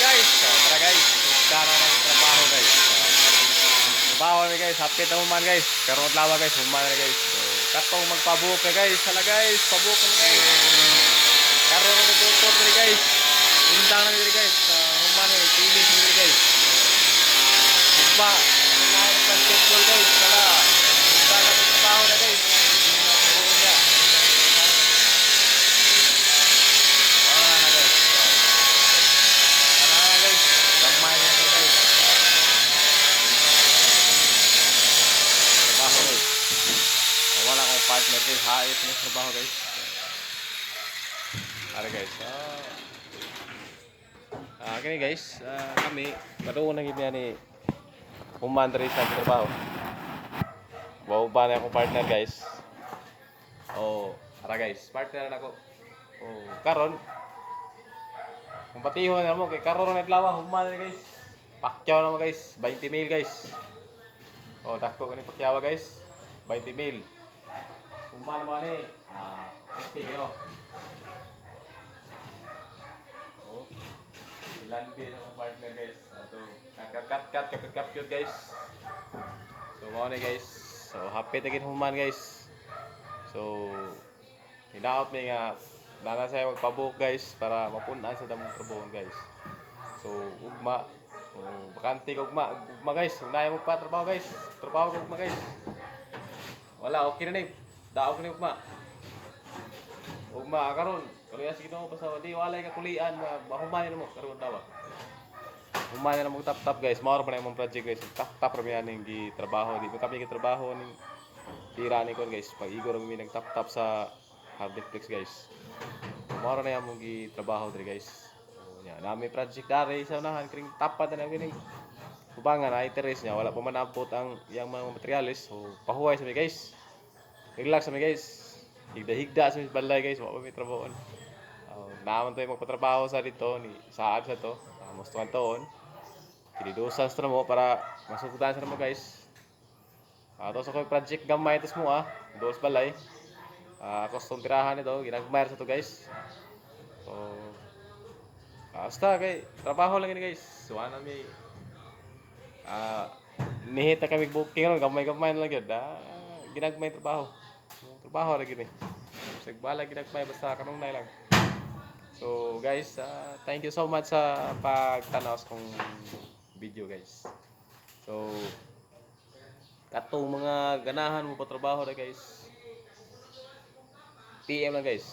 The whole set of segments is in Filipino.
guys. So, tara guys. Dara ng trabaho guys. Trabaho na guys. Hapit na human guys. Karoon lawa guys. Human na guys. So, katong magpabuhok na guys. Hala guys. Pabuhok na guys. Karoon na tutor na guys. Undang na guys. Human na. Finish na guys. Hugma. Kinahin ng basketball guys. Hala. Undang na trabaho na guys. Wala akong partner guys, hait na trabaho guys. Ara guys, kini guys, kami maduon na gid ni humandre sa trabaho. Wow ba na akong partner guys. Ara guys, partner na ako. Karon kung patihon na mo kay karon na adlaw humandre guys. Pakyaw na mo guys, 20 mil guys. Dako kani pakyaw guys, 20 mil. Kumpara mo ni, okay yo. Ilan din ang partner guys. Cut guys. So mo ni guys. So happy ta gid human guys. So hinaot mi nga nana sayo magpabuhok guys para mapunan sa damong trabaho guys. So ugma, bakante ugma guys. Unay mo pa trabaho guys. Trabaho ugma guys. Wala okay na ni. Daog ni ugma. Ugma karon, kulias Ginoo basta di walay ka kulian mahuman mo karon daw. Human na mo tap guys. Mao ra pa na imong project guys. Tap ra mi aning gitrabaho, di mo kami gitrabaho ning tira ni kon guys. Pag-igor mi nagtap sa Hardflex guys. Mao ra na imong gitrabaho diri guys. Nya nami project dari sa unahan kring tapad na gini. Kubangan ay teres niya wala pa man abot ang iyang mga materyales. So pahuway sa mi guys. Relax kami guys. Higda-higda sa balay guys. Wala pa may trabaho. Naman tayo magpatrabaho sa dito. Saad sa to. Mustuhan toon. Kinidusan sa mo para masukutan sa mo guys. Tapos ako yung project gamay. Tapos mo dos balay. Custom tirahan ito. Ginagmayar sa to guys. So basta kay trabaho lang ini guys. So ano may nihit na kami booking. Gamay-gamay na lang yun. Ginagmay trabaho. Trabaho lagi ni. Sagbala ginagmay basta kanong nay lang. So guys, thank you so much sa pagtanaw sa kong video guys. So katong mga ganahan mo pa trabaho na guys. PM lang guys.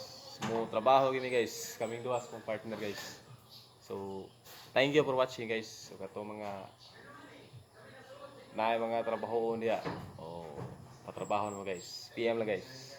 Mo trabaho gini guys. Kaming duha sa kong partner guys. So thank you for watching guys. So katong mga mga trabaho niya. Patrabaho mo guys. PM lang guys.